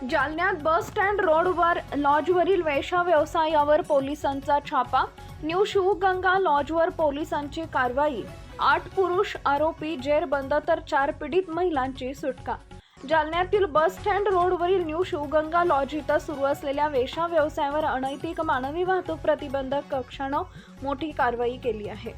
जालन्यात bus stand रोडवर लॉजवरील वेश्या व्यवसायावर पोलिसांचा छापा. न्यू शिवगंगा लॉजवर पोलिसांची कारवाई. 8 पुरुष आरोपी जेरबंद तर 4 पीडित महिलांची सुटका. जालन्यातील बस स्टँड रोडवरील न्यू शिवगंगा लॉज इथं सुरू असलेल्या वेश्या व्यवसायावर अनैतिक मानवी वाहतूक प्रतिबंधक कक्षानं मोठी कारवाई केली आहे.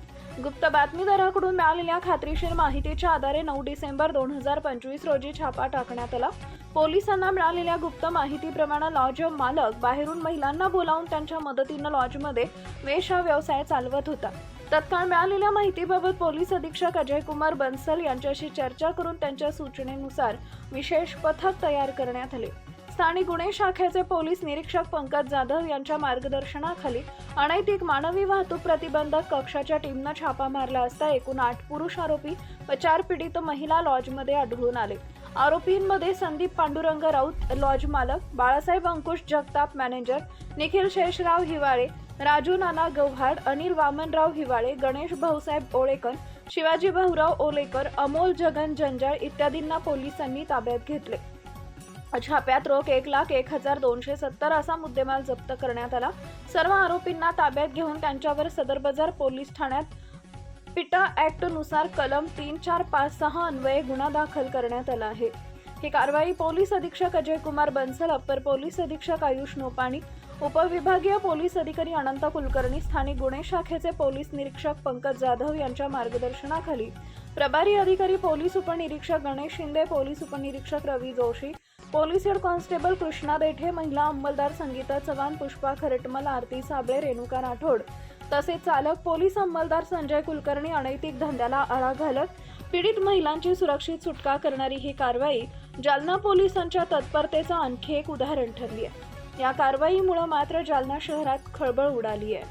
गुप्त बातमीदाराकडून मिळालेल्या खात्रीशीर माहितीच्या आधारे 9 डिसेंबर 2025 रोजी छापा टाकण्यात आला. पोलिसांना मिळालेल्या गुप्त माहितीप्रमाणे लॉज मालक बाहेरून महिलांना बोलावून त्यांच्या मदतीनं लॉजमध्ये वेश्या व्यवसाय चालवत होता. तत्काळ मिळालेल्या माहितीबाबत पोलीस अधीक्षक अजय कुमार बन्सल यांच्याशी चर्चा करून त्यांच्या सूचनेनुसार विशेष पथक तयार करण्यात आले. स्थानिक गुन्हे शाखेचे पोलीस निरीक्षक पंकज जाधव यांच्या मार्गदर्शनाखाली अनैतिक मानवी वाहतूक प्रतिबंधक कक्षाच्या टीमनं छापा मारला असता एकूण 8 पुरुष आरोपी व 4 पीडित महिला लॉजमध्ये आढळून आले. आरोपींमध्ये संदीप पांडुरंग राऊत लॉज मालक, बाळासाहेब अंकुश जगताप मॅनेजर, निखिल शेषराव हिवाळे, राजू नाना गव्हाड, अनिल वामनराव हिवाळे, गणेश भाऊसाहेब ओळेकर, शिवाजी भाऊराव ओलेकर, अमोल जगन जंजाळ इत्यादींना पोलिसांनी ताब्यात घेतले. छाप्यात रोख 1,01,270 असा मुद्देमाल जप्त करण्यात आला. सर्व आरोपींना ताब्यात घेऊन त्यांच्यावर सदर बाजार पोलीस ठाण्यात पिटा ऍक्ट नुसार कलम 3456 अन्वये गुन्हा दाखल करण्यात आला आहे. ही कारवाई पोलीस अधीक्षक अजय कुमार बन्सल, अप्पर पोलीस अधीक्षक आयुष नोपाणी, उपविभागीय पोलीस अधिकारी अनंत कुलकर्णी, स्थानिक गुन्हे शाखेचे पोलीस निरीक्षक पंकज जाधव यांच्या मार्गदर्शनाखाली प्रभारी अधिकारी पोलीस उपनिरीक्षक गणेश शिंदे, पोलीस उपनिरीक्षक Ravi Joshi, police head constable Krishna Dethe, महिला अंमलदार संगीता चव्हाण, पुष्पा खरटमल, आरती साबळे, रेणुका राठोड तसेच चालक पोलीस अंमलदार संजय कुलकर्णी अनैतिक धंद्याला आळा घालत पीडित महिलांची सुरक्षित सुटका करणारी ही कारवाई जालना पोलिसांच्या तत्परतेचं आणखी एक उदाहरण ठरली आहे. या कारवाईमुळे मात्र जालना शहरात खळबळ उडाली आहे.